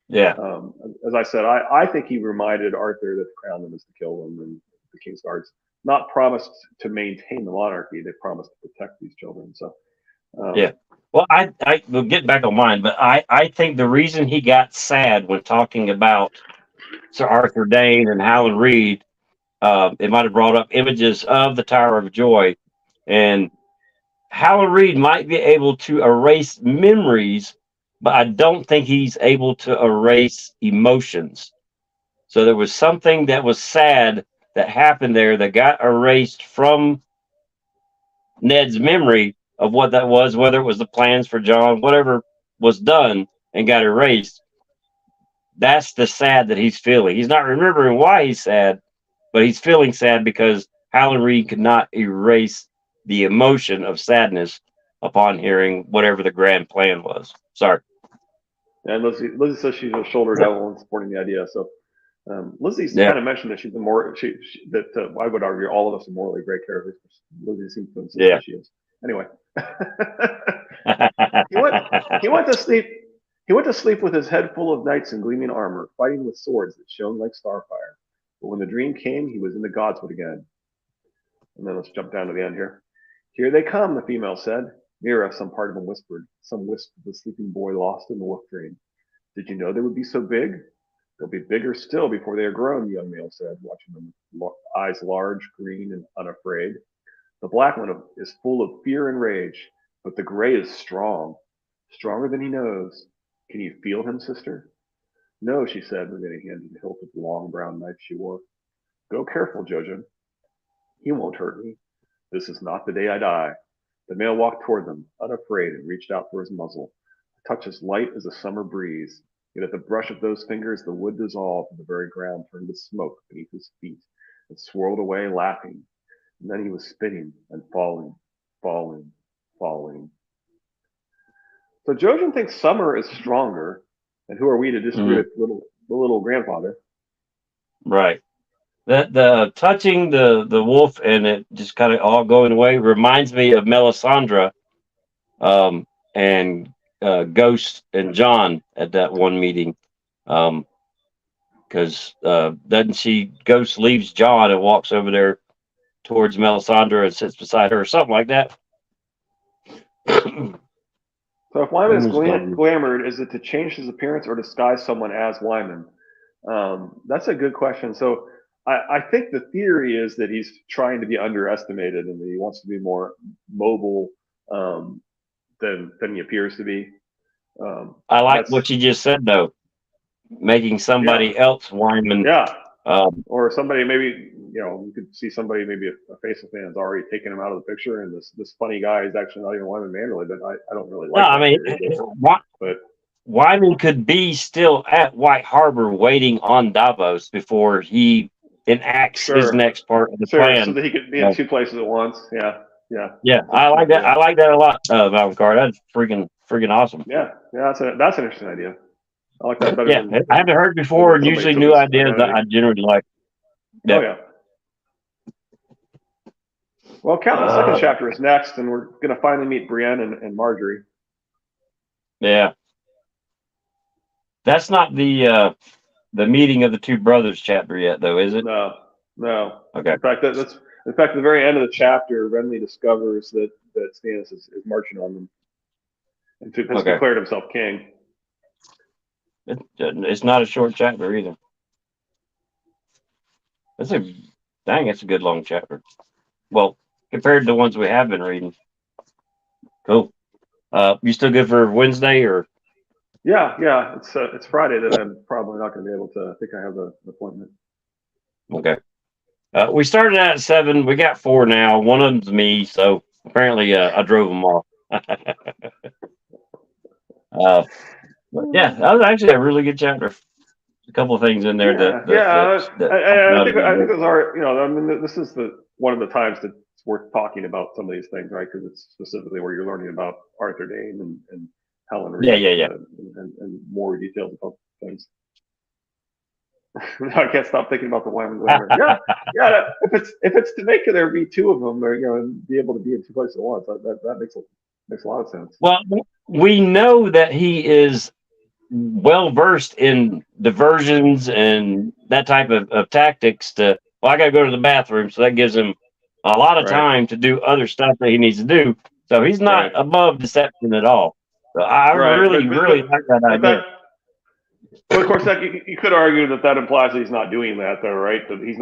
Speaker 2: Yeah.
Speaker 1: As I said, I think he reminded Arthur that the crown was to kill them, and the King's Guards not promised to maintain the monarchy; they promised to protect these children. So
Speaker 2: yeah. Well, I will get back on mine, but I think the reason he got sad when talking about Sir Arthur Dane and Howland Reed, it might have brought up images of the Tower of Joy, and Howland Reed might be able to erase memories, but I don't think he's able to erase emotions. So there was something that was sad that happened there that got erased from Ned's memory of what that was, whether it was the plans for John, whatever was done and got erased. That's the sad that he's feeling. He's not remembering why he's sad, but he's feeling sad because Howland Reed could not erase the emotion of sadness upon hearing whatever the grand plan was. Sorry.
Speaker 1: And Lizzie says she's a shoulder devil and supporting the idea. So Lizzie's kind of mentioned that she's that I would argue all of us are morally great characters. Lizzie seems to insist that she is. Anyway, he went to sleep. He went to sleep with his head full of knights in gleaming armor, fighting with swords that shone like starfire. But when the dream came, he was in the godswood again. And then let's jump down to the end here. Here they come, the female said. Mira, some part of him whispered. Some wisp of the sleeping boy lost in the wolf dream. Did you know they would be so big? They'll be bigger still before they are grown, the young male said, watching them with eyes large, green, and unafraid. The black one is full of fear and rage, but the gray is strong, stronger than he knows. Can you feel him, sister? No, she said, moving a hand to the hilt of the long brown knife she wore. Go careful, Jojen. He won't hurt me. This is not the day I die. The male walked toward them, unafraid, and reached out for his muzzle. A touch as light as a summer breeze. Yet at the brush of those fingers, the wood dissolved, and the very ground turned to smoke beneath his feet, and swirled away, laughing. And then he was spinning and falling, falling, falling. So Jojen thinks summer is stronger, and who are we to disagree with the little grandfather?
Speaker 2: Right. The touching the wolf and it just kind of all going away reminds me of Melisandre, and Ghost and John at that one meeting, because doesn't she? Ghost leaves John and walks over there towards Melisandre and sits beside her, or something like that.
Speaker 1: So if Wyman is glamored, is it to change his appearance or disguise someone as Wyman? That's a good question. So I think the theory is that he's trying to be underestimated and that he wants to be more mobile than he appears to be.
Speaker 2: I like what you just said, though. Making somebody else Wyman.
Speaker 1: Yeah. Or somebody maybe, you could see somebody, maybe a face of fans already taking him out of the picture, and this funny guy is actually not even Wyman Manderley, but I don't really like that. But
Speaker 2: Wyman could be still at White Harbor waiting on Davos before he enacts his next part of the plan.
Speaker 1: So that he could be in two places at once. Yeah.
Speaker 2: Yeah, I like that. I like that a lot, Valentine. That's freaking awesome.
Speaker 1: Yeah, that's an interesting idea. I like that better
Speaker 2: Yeah,
Speaker 1: than
Speaker 2: I haven't heard before,
Speaker 1: than
Speaker 2: and
Speaker 1: somebody
Speaker 2: usually
Speaker 1: took
Speaker 2: new
Speaker 1: his
Speaker 2: ideas that
Speaker 1: identity.
Speaker 2: I generally like.
Speaker 1: Oh
Speaker 2: Yeah.
Speaker 1: yeah. Well, Count, the second chapter is next, and we're gonna finally meet Brienne and Marjorie.
Speaker 2: Yeah. That's not the meeting of the two brothers chapter yet, though, is it?
Speaker 1: No.
Speaker 2: Okay.
Speaker 1: In fact, at the very end of the chapter, Renly discovers that Stannis is marching on them and has declared himself king.
Speaker 2: It's not a short chapter either. It's a good long chapter. Well, compared to the ones we have been reading. Cool. You still good for Wednesday or?
Speaker 1: Yeah. It's Friday that I'm probably not going to be able to. I think I have an appointment.
Speaker 2: Okay. We started out at 7. We got 4 now. One of them's me, so apparently I drove them off. Yeah, that was actually a really good chapter. A couple of things in there
Speaker 1: I think those are, I mean, this is one of the times that's worth talking about some of these things, right? Because it's specifically where you're learning about Arthur Dayne and Helen Reed.
Speaker 2: Yeah.
Speaker 1: And more details about things. I can't stop thinking about the Wyman Glamour. Yeah. If it's to make there be 2 of them, or and be able to be in 2 places at once, that makes a lot of sense.
Speaker 2: Well, we know that he is well versed in diversions and that type of tactics. I got to go to the bathroom, so that gives him a lot of time to do other stuff that he needs to do. So he's not above deception at all. So I really like that idea.
Speaker 1: But of course, you could argue that implies that he's not doing that, though, right? That he's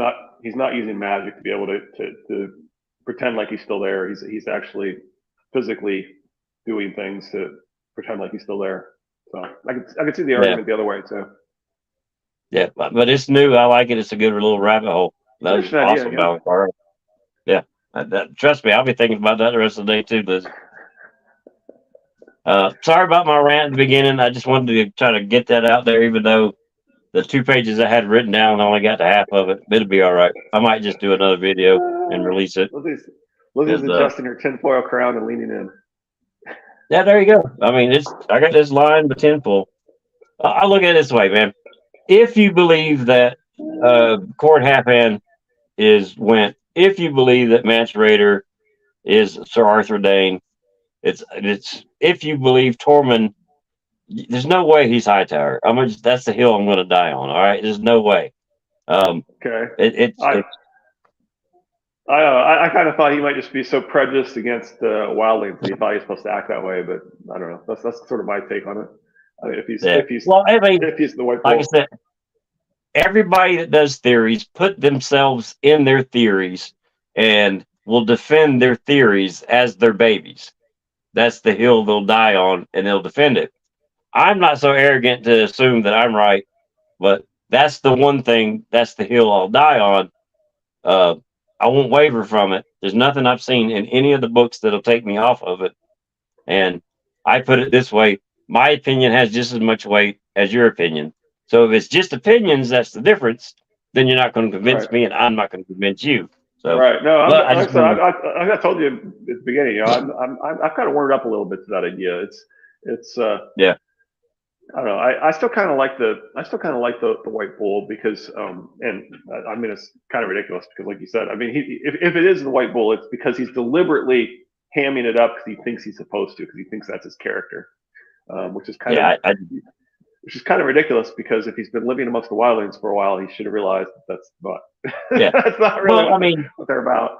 Speaker 1: not using magic to be able to pretend like he's still there. He's actually physically doing things to pretend like he's still there. So I could see the argument the other way too.
Speaker 2: Yeah, but it's new. I like it. It's a good little rabbit hole. That's awesome, Valentine. Yeah, trust me, I'll be thinking about that the rest of the day too, Liz. Sorry about my rant at the beginning. I just wanted to try to get that out there, even though the 2 pages I had written down, I only got to half of it. It'll be all right. I might just do another video and release it.
Speaker 1: Lizzie's adjusting her tinfoil crown and leaning in.
Speaker 2: Yeah, there you go. I mean, I got this line, the tinfoil. I look at it this way, man. If you believe that Court Halfhand went, if you believe that Mance Rayder is Sir Arthur Dayne, it's if you believe Tormund, there's no way he's Hightower. That's the hill I'm going to die on. All right, there's no way.
Speaker 1: Okay. I kind of thought he might just be so prejudiced against wildlings that he thought he was supposed to act that way, but I don't know. That's sort of my take on it. I mean, if he's the white bull.
Speaker 2: Like I said, everybody that does theories put themselves in their theories and will defend their theories as their babies. That's the hill they'll die on, and they'll defend it. I'm not so arrogant to assume that I'm right, but that's the one thing. That's the hill I'll die on. I won't waver from it. There's nothing I've seen in any of the books that'll take me off of it. And I put it this way: my opinion has just as much weight as your opinion. So if it's just opinions, that's the difference. Then you're not going to convince me, and I'm not going to convince you. So
Speaker 1: No, I told you at the beginning. I've kind of warmed up a little bit to that idea. It's I don't know. I still kind of like the white bull because and I mean it's kind of ridiculous because like you said, I mean if it is the white bull, it's because he's deliberately hamming it up because he thinks he's supposed to, because he thinks that's his character, which is kind of ridiculous because if he's been living amongst the wildlings for a while, he should have realized that's not that's not really what they're about.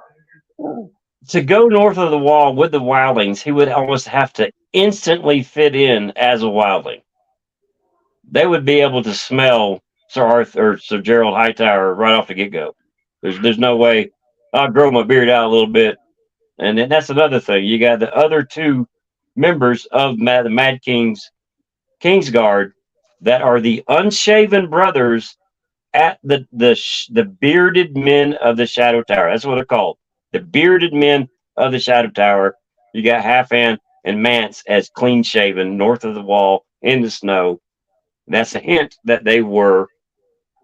Speaker 2: To go north of the wall with the wildlings, he would almost have to instantly fit in as a wildling. They would be able to smell Sir Arthur or Sir Gerald Hightower right off the get-go. There's no way. I'll grow my beard out a little bit. And then that's another thing. You got the other 2 members of the Mad King's Kingsguard that are the unshaven brothers at the bearded men of the Shadow Tower. That's what they're called. The bearded men of the Shadow Tower. You got Halfhand and Mance as clean-shaven north of the wall in the snow. That's a hint that they were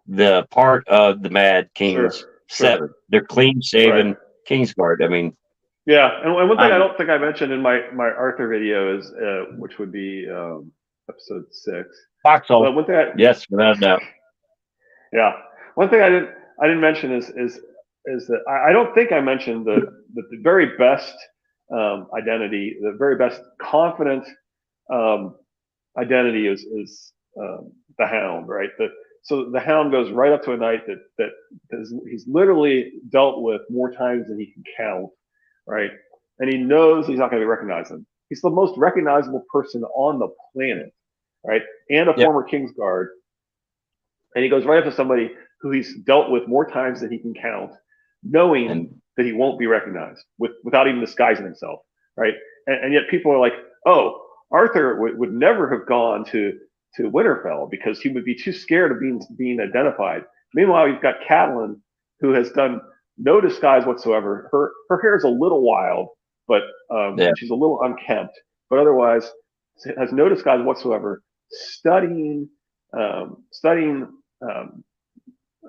Speaker 2: the part of the Mad King's 7. They're clean-shaven Kingsguard. I mean,
Speaker 1: Yeah, and one thing I
Speaker 2: Um,
Speaker 1: don't think I mentioned in my Arthur video is, which would be episode 6.
Speaker 2: Foxhole.
Speaker 1: But one thing
Speaker 2: Yes, without a doubt.
Speaker 1: yeah, one thing I didn't mention is that I don't think I mentioned the very best identity, the very best confident um, identity is the Hound, right? So the Hound goes right up to a knight he's literally dealt with more times than he can count, right? And he knows he's not going to be recognized. He's the most recognizable person on the planet, right? And a
Speaker 2: Yep.
Speaker 1: former Kingsguard. And he goes right up to somebody who he's dealt with more times than he can count, knowing
Speaker 2: And
Speaker 1: that he won't be recognized without even disguising himself, right? And yet people are like, oh, Arthur would never have gone to Winterfell because he would be too scared of being identified. Meanwhile, you've got Catelyn, who has done no disguise whatsoever. Her hair is a little wild, but
Speaker 2: yeah,
Speaker 1: and she's a little unkempt, but otherwise has no disguise whatsoever. Studying um,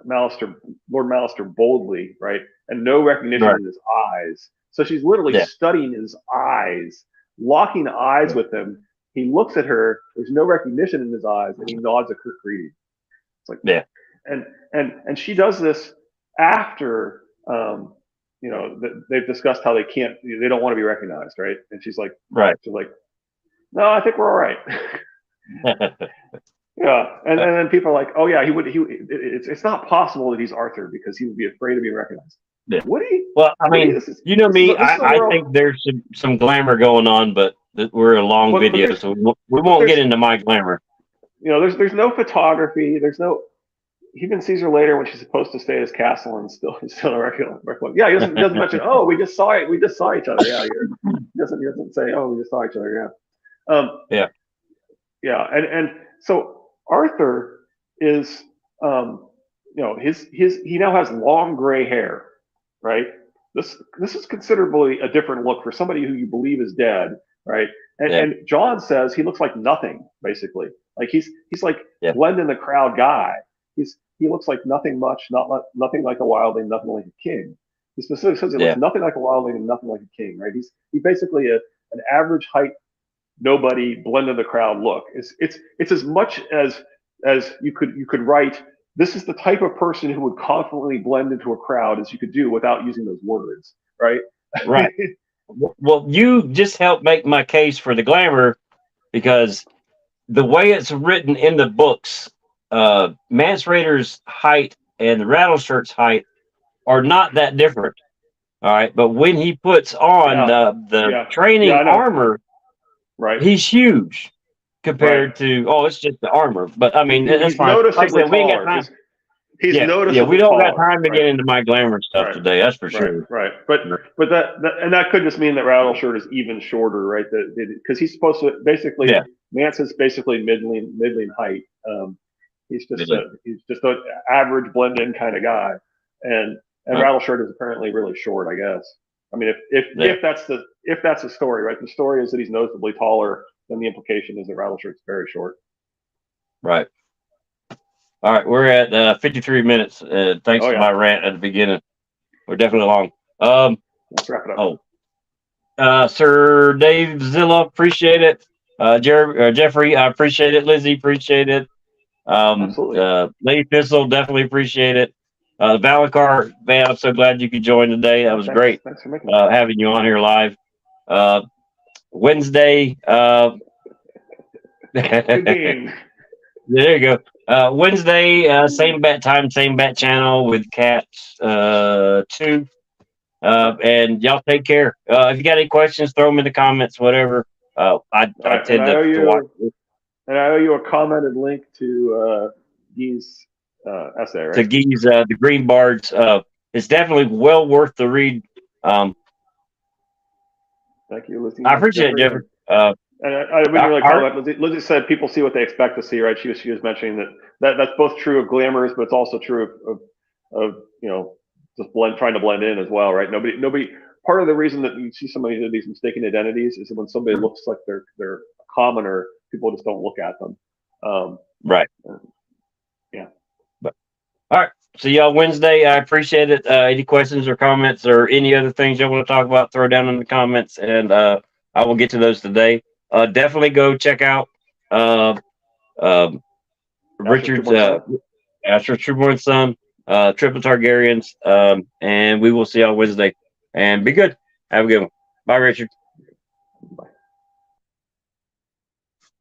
Speaker 1: Malister, Lord Malister boldly, right, and no recognition
Speaker 2: right.
Speaker 1: in his eyes. So she's literally
Speaker 2: Yeah,
Speaker 1: studying his eyes, locking eyes
Speaker 2: yeah,
Speaker 1: with him. He looks at her. There's no recognition in his eyes, and he nods a quick greeting. It's like,
Speaker 2: yeah.
Speaker 1: and she does this after, they've discussed how they don't want to be recognized, right? And
Speaker 2: Right.
Speaker 1: she's like, no, I think we're all right. Yeah, and then people are like, "Oh yeah, it's not possible that he's Arthur because he would be afraid of being recognized."
Speaker 2: Yeah.
Speaker 1: Woody,
Speaker 2: Well, I
Speaker 1: Woody,
Speaker 2: mean,
Speaker 1: this is
Speaker 2: you know
Speaker 1: this is a,
Speaker 2: me.
Speaker 1: this is a
Speaker 2: I
Speaker 1: world.
Speaker 2: think there's some glamour going on, but we're a long
Speaker 1: But
Speaker 2: video,
Speaker 1: there's
Speaker 2: so we
Speaker 1: but
Speaker 2: won't get into my glamour.
Speaker 1: there's no photography. There's no. He even sees her later when she's supposed to stay at his castle and still a regular. Yeah, he doesn't mention. Oh, we just saw it. We just saw each other. Yeah, he doesn't say. Oh, we just saw each other. Yeah.
Speaker 2: Yeah.
Speaker 1: Yeah, and so Arthur is, he now has long gray hair, right? This is considerably a different look for somebody who you believe is dead, right? And
Speaker 2: Yeah.
Speaker 1: and John says he looks like nothing, basically. Like he's like
Speaker 2: Yeah.
Speaker 1: blend in the crowd guy. He looks like nothing much, nothing like a wildling, nothing like a king. He specifically says he looks
Speaker 2: Yeah.
Speaker 1: nothing like a wildling and nothing like a king, right? He's basically an average height nobody blend in the crowd look. It's as much as you could write. This is the type of person who would confidently blend into a crowd as you could do without using those words, right?
Speaker 2: Right. Well, you just helped make my case for the glamour because the way it's written in the books, Mance Raider's height and the Rattleshirt's height are not that different. All right, but when he puts on
Speaker 1: Yeah,
Speaker 2: the
Speaker 1: yeah, yeah.
Speaker 2: training
Speaker 1: I know,
Speaker 2: armor,
Speaker 1: right,
Speaker 2: he's huge
Speaker 1: right.
Speaker 2: compared to it's just the armor. But I mean that's
Speaker 1: He's
Speaker 2: fine. Like I
Speaker 1: noticeably
Speaker 2: said, we ain't got
Speaker 1: taller.
Speaker 2: time.
Speaker 1: He's
Speaker 2: Yeah, we
Speaker 1: noticeably
Speaker 2: don't got
Speaker 1: taller,
Speaker 2: time to
Speaker 1: right?
Speaker 2: get into my glamour stuff
Speaker 1: Right,
Speaker 2: today. That's for
Speaker 1: right,
Speaker 2: sure.
Speaker 1: right. But that could just mean that Rattleshirt is even shorter, right? Because he's supposed to basically
Speaker 2: Yeah,
Speaker 1: Mance is basically middling height.
Speaker 2: really.
Speaker 1: He's just an average blend in kind of guy, and
Speaker 2: Huh,
Speaker 1: Rattleshirt is apparently really short, I guess. I mean,
Speaker 2: yeah,
Speaker 1: if that's the story, right? The story is that he's noticeably taller. Then the implication is that Rattleshirt's very short.
Speaker 2: right. All right, we're at 53 minutes. Thanks
Speaker 1: Oh
Speaker 2: to
Speaker 1: yeah,
Speaker 2: my rant at the beginning. We're definitely long. Um,
Speaker 1: let's wrap it up.
Speaker 2: oh, Sir Dave Zilla, appreciate it. Jeffrey, I appreciate it. Lizzie, appreciate it.
Speaker 1: Absolutely.
Speaker 2: Lady Thistle, definitely appreciate it. Valincar, man, I'm so glad you could join today. That
Speaker 1: Yeah,
Speaker 2: was
Speaker 1: thanks.
Speaker 2: great
Speaker 1: Thanks for making it.
Speaker 2: having you on here live. Wednesday,
Speaker 1: Good
Speaker 2: there
Speaker 1: game.
Speaker 2: you go. Wednesday, same bat time, same bat channel with Cats 2. And y'all take care. If you got any questions, throw them in the comments, whatever. I
Speaker 1: And
Speaker 2: tend to watch it.
Speaker 1: I owe you a commented link to Guy's essay,
Speaker 2: To
Speaker 1: right?
Speaker 2: Gee's the Green Bards. It's definitely well worth the read.
Speaker 1: Thank you, Lizzie.
Speaker 2: I appreciate it,
Speaker 1: Jeffrey.
Speaker 2: Jeffrey.
Speaker 1: And I wouldn't really
Speaker 2: Art,
Speaker 1: comment. Lizzie said people see what they expect to see, right? She was mentioning that's both true of glamours, but it's also true of just trying to blend in as well, right? Nobody. Part of the reason that you see somebody do these mistaken identities is when somebody looks like they're a commoner, people just don't look at them.
Speaker 2: right.
Speaker 1: Yeah.
Speaker 2: But All right. See y'all Wednesday. I appreciate it. Any questions or comments or any other things y'all want to talk about, throw down in the comments, and I will get to those today. Definitely go check out um
Speaker 1: Asher's
Speaker 2: Richard's
Speaker 1: Newborn Son.
Speaker 2: Astro Trueborn Son, Triple Targaryens, and we will see y'all Wednesday. And be good. Have a good one. Bye, Richard.